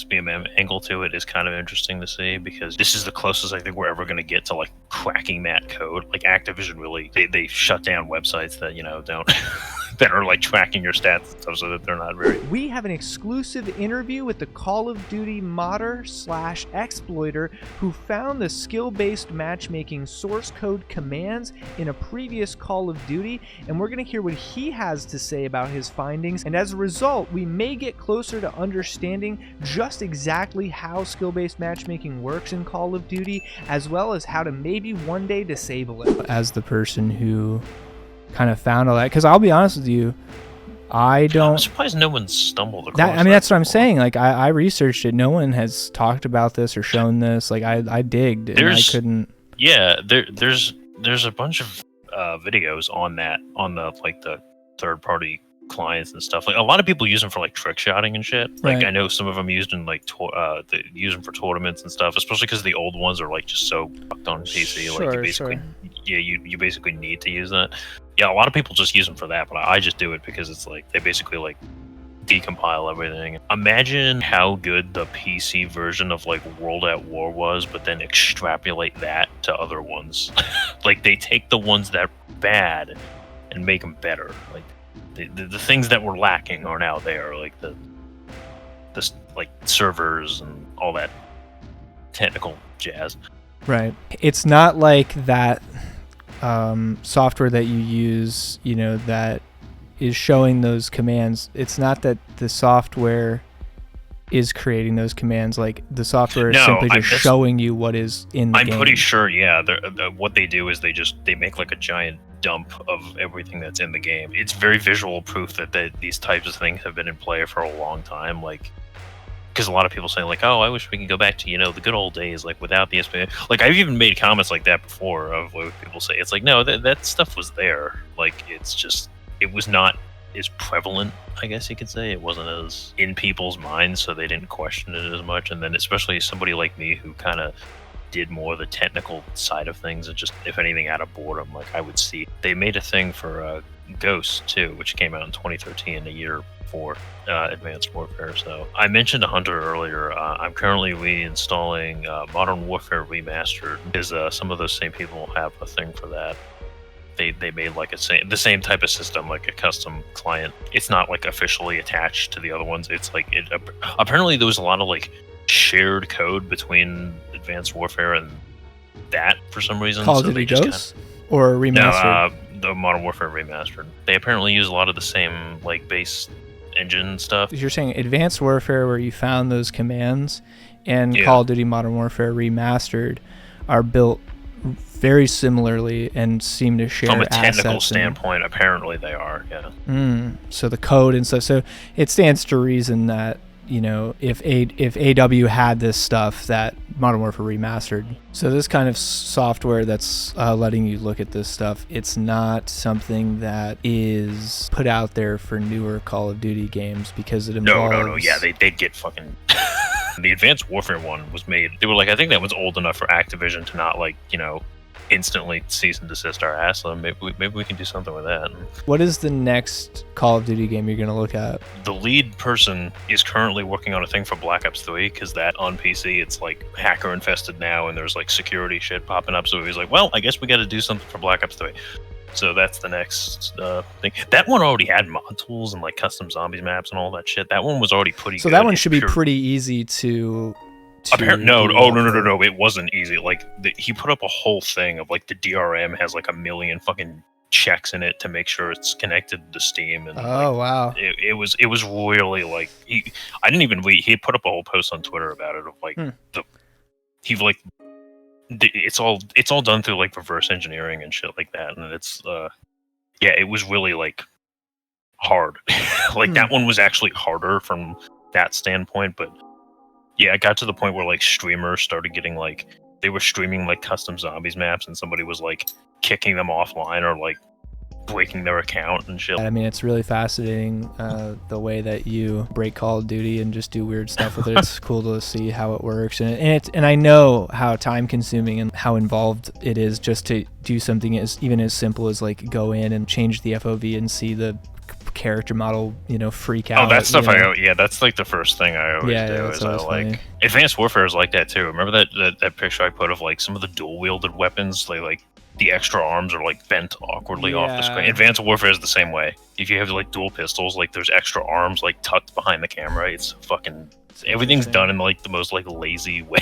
SBMM angle to it is kind of interesting to see, because this is the closest I think we're ever going to get to like cracking that code. Like Activision really, they shut down websites that, you know, don't that are like tracking your stats and stuff, so that they're not very. We have an exclusive interview with the Call of Duty modder / exploiter who found the skill-based matchmaking source code commands in a previous Call of Duty, and we're going to hear what he has to say about his findings, and as a result, we may get closer to understanding just exactly how skill-based matchmaking works in Call of Duty, as well as how to maybe one day disable it. As the person who kind of found all that, because I'll be honest with you, I'm surprised no one stumbled across that. I mean, that's what I'm saying. Like, I researched it. No one has talked about this or shown this. Like, I digged, and I couldn't. Yeah, there's a bunch of videos on that, on the like the third-party clients and stuff. Like, a lot of people use them for like trick shotting and shit. Like, Right. I know some of them used in like they use them for tournaments and stuff, especially because the old ones are like just so fucked on PC. Like, you basically, you basically need to use that. Yeah, a lot of people just use them for that, but I just do it because it's like they basically like decompile everything. Imagine how good the PC version of like World at War was, but then extrapolate that to other ones. Like, they take the ones that are bad and make them better. Like, the things that were lacking are now there, like the like servers and all that technical jazz. Right. It's not like that software that you use, you know, that is showing those commands. It's not that the software is creating those commands. Like, the software is simply just showing you what is in the game. I'm pretty sure, yeah. What they do is they make like a giant dump of everything that's in the game. It's very visual proof that these types of things have been in play for a long time. Like, because a lot of people say like, oh, I wish we could go back to, you know, the good old days, like without the SBMM. Like, I've even made comments like that before of what people say. It's like, no, that stuff was there. Like, it's just, it was not as prevalent, I guess you could say. It wasn't as in people's minds, so they didn't question it as much. And then especially somebody like me who kind of did more of the technical side of things, and just, if anything, out of boredom, like, I would see. They made a thing for Ghost too, which came out in 2013, a year before Advanced Warfare. So I mentioned Hunter earlier. I'm currently reinstalling Modern Warfare Remastered, because some of those same people have a thing for that. They made like the same type of system, like a custom client. It's not like officially attached to the other ones. It's like apparently there was a lot of like shared code between Advanced Warfare and that for some reason. Call of Duty Ghosts or Remastered? No, the Modern Warfare Remastered. They apparently use a lot of the same like base engine stuff. You're saying Advanced Warfare, where you found those commands, and Call of Duty Modern Warfare Remastered are built very similarly and seem to share from a technical assets standpoint. Apparently they are, yeah. So the code and stuff. So it stands to reason that, you know, if AW had this stuff, that Modern Warfare Remastered. So this kind of software that's letting you look at this stuff, it's not something that is put out there for newer Call of Duty games, because it involves... No. Yeah, they'd get fucking... The Advanced Warfare one was made... They were like, I think that was old enough for Activision to not, like, you know, instantly cease and desist our ass, so maybe we can do something with that. What is the next Call of Duty game you're going to look at? The lead person is currently working on a thing for Black Ops 3, because that on PC, it's like hacker infested now, and there's like security shit popping up, so he's like, well, I guess we got to do something for Black Ops 3. So that's the next thing. That one already had mod tools and like custom zombies maps and all that shit. That one was already pretty good. So that one should be pretty easy to No, it wasn't easy. Like, he put up a whole thing of like the DRM has like 1 million fucking checks in it to make sure it's connected to Steam. And wow, it was really like he put up a whole post on Twitter about it of like it's all done through like reverse engineering and shit like that, and it's it was really like hard. Like that one was actually harder from that standpoint, but yeah, it got to the point where like streamers started getting like, they were streaming like custom zombies maps, and somebody was like kicking them offline or like breaking their account and shit. I mean, it's really fascinating the way that you break Call of Duty and just do weird stuff with it. It's cool to see how it works, and I know how time consuming and how involved it is just to do something even as simple as like go in and change the FOV and see the character model, freak out. Oh, that stuff that's like the first thing I always do. Yeah, is I like Advanced Warfare is like that too. Remember that picture I put of like some of the dual wielded weapons? Like the extra arms are like bent awkwardly off the screen. Advanced Warfare is the same way. If you have like dual pistols, like there's extra arms like tucked behind the camera. It's fucking everything's done in like the most like lazy way.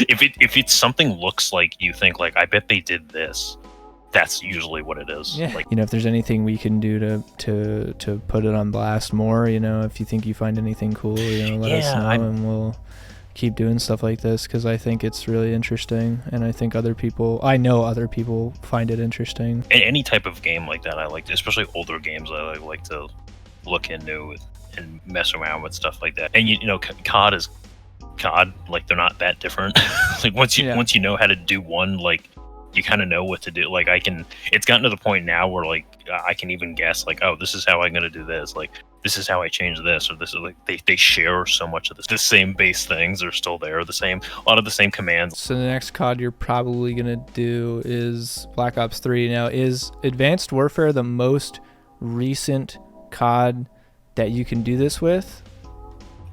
if it's something looks like you think like I bet they did this, that's usually what it is. Yeah. Like, if there's anything we can do to put it on blast more, if you think you find anything cool, let us know, and we'll keep doing stuff like this, because I think it's really interesting, and I think I know other people find it interesting. Any type of game like that I like, especially older games, I like to look into and mess around with stuff like that. And CoD is CoD, like they're not that different. Like once you know how to do one, like you kind of know what to do. Like it's gotten to the point now where like I can even guess like, oh, this is how I'm gonna do this. Like this is how I change this, or this is like they share so much of this. The same base things are still there. A lot of the same commands. So the next CoD you're probably gonna do is Black Ops 3. Now, is Advanced Warfare the most recent CoD that you can do this with?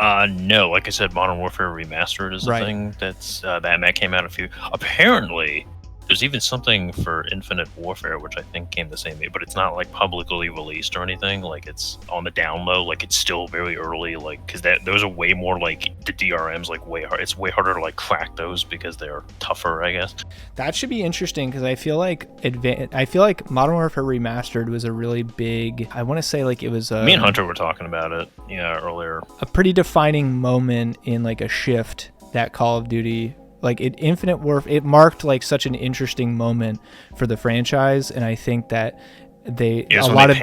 No, like I said, Modern Warfare Remastered is the thing that's that came out apparently. There's even something for Infinite Warfare, which I think came the same way, but it's not like publicly released or anything. Like it's on the down low. Like it's still very early. Like because those are way more like the DRMs. Like way hard. It's way harder to like crack those because they're tougher, I guess. That should be interesting because I feel like Modern Warfare Remastered was a really big. I want to say like it was. Me and Hunter were talking about it, earlier. A pretty defining moment in like a shift that Call of Duty. Like Infinite Warfare, it marked like such an interesting moment for the franchise, and I think that a lot of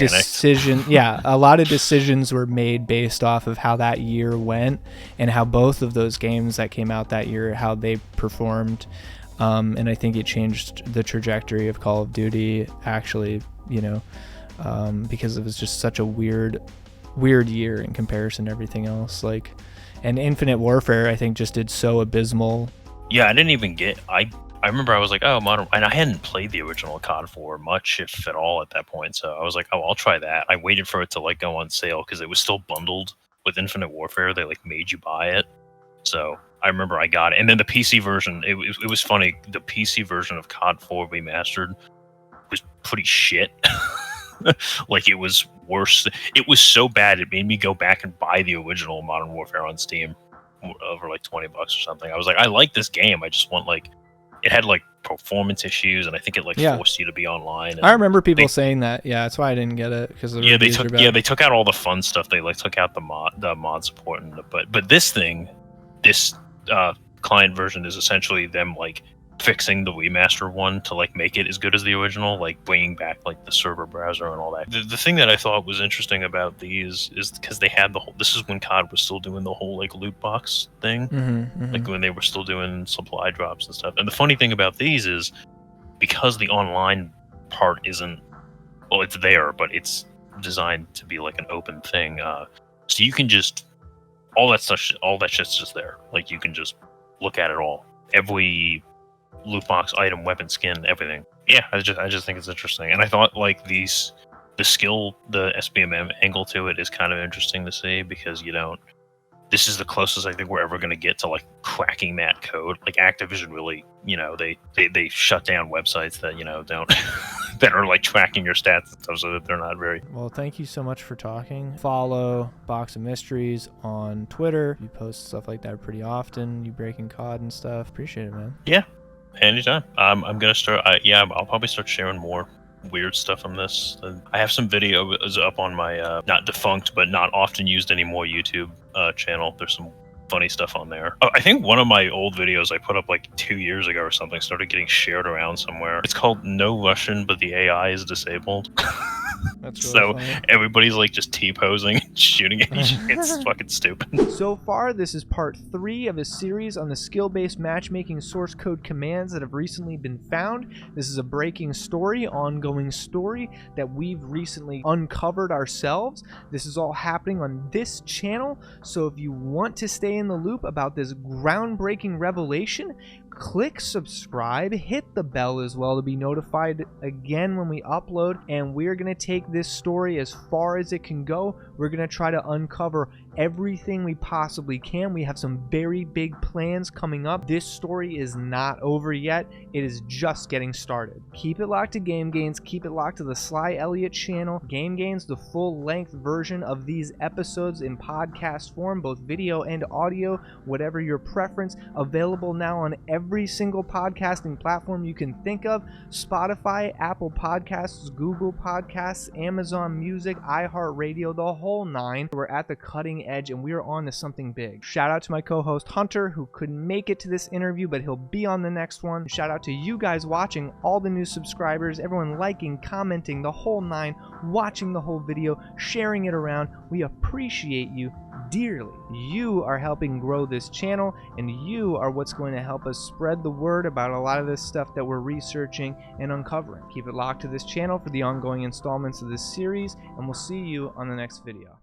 decisions were made based off of how that year went and how both of those games that came out that year, how they performed, and I think it changed the trajectory of Call of Duty actually, because it was just such a weird year in comparison to everything else. Like, and Infinite Warfare I think just did so abysmal. Yeah, I didn't even get. I remember I was like, oh, Modern, and I hadn't played the original CoD 4 much, if at all, at that point. So I was like, oh, I'll try that. I waited for it to like go on sale because it was still bundled with Infinite Warfare. They like made you buy it. So I remember I got it, and then the PC version. It was funny. The PC version of CoD 4 Remastered was pretty shit. Like it was worse. It was so bad it made me go back and buy the original Modern Warfare on Steam. Over like $20 or something. I was like, I like this game. I just want like, it had like performance issues, and I think it like forced you to be online. And I remember people saying that. Yeah, that's why I didn't get it because they took out all the fun stuff. They like took out the mod support, but this client version is essentially them like fixing the remaster one to like make it as good as the original, like bringing back like the server browser and all that. The thing that I thought was interesting about these is because they had this is when COD was still doing the whole like loot box thing, like when they were still doing supply drops and stuff. And the funny thing about these is because the online part isn't, well, it's there, but it's designed to be like an open thing. So you can just all that shit's just there. Like you can just look at it all. Every loot box, item, weapon, skin, everything. Yeah, I just think it's interesting, and I thought like the SBMM angle to it is kind of interesting to see because this is the closest I think we're ever going to get to like cracking that code. Like Activision really, they shut down websites that don't that are like tracking your stats and stuff, so that they're not very. Well, thank you so much for talking. Follow BoxOfMysteriez on Twitter. You post stuff like that pretty often. You breaking COD and stuff. Appreciate it, man. Yeah. Anytime. I'm gonna start. I'll probably start sharing more weird stuff on this. I have some videos up on my not defunct but not often used anymore YouTube channel. There's some funny stuff on there. I think one of my old videos I put up like 2 years ago or something started getting shared around somewhere. It's called No Russian, but the AI is disabled. That's really so funny. Everybody's like just T-posing and shooting at each other. It's fucking stupid. So far, this is part 3 of a series on the skill-based matchmaking source code commands that have recently been found. This is a breaking story, ongoing story that we've recently uncovered ourselves. This is all happening on this channel, so if you want to stay in the loop about this groundbreaking revelation, click subscribe, hit the bell as well to be notified again when we upload, and we're going to take this story as far as it can go. We're going to try to uncover everything we possibly can. We have some very big plans coming up. This story is not over yet. It is just getting started. Keep it locked to Game Gains. Keep it locked to the Sly Elliott channel. Game Gains, the full-length version of these episodes in podcast form, both video and audio, whatever your preference, available now on every single podcasting platform you can think of: Spotify, Apple Podcasts, Google Podcasts, Amazon Music, iHeartRadio, the whole nine. We're at the cutting edge and we are on to something big. Shout out to my co-host Hunter, who couldn't make it to this interview, but he'll be on the next one. Shout out to you guys watching, all the new subscribers, everyone liking, commenting, the whole nine, watching the whole video, sharing it around. We appreciate you dearly. You are helping grow this channel, and you are what's going to help us spread the word about a lot of this stuff that we're researching and uncovering. Keep it locked to this channel for the ongoing installments of this series, and we'll see you on the next video.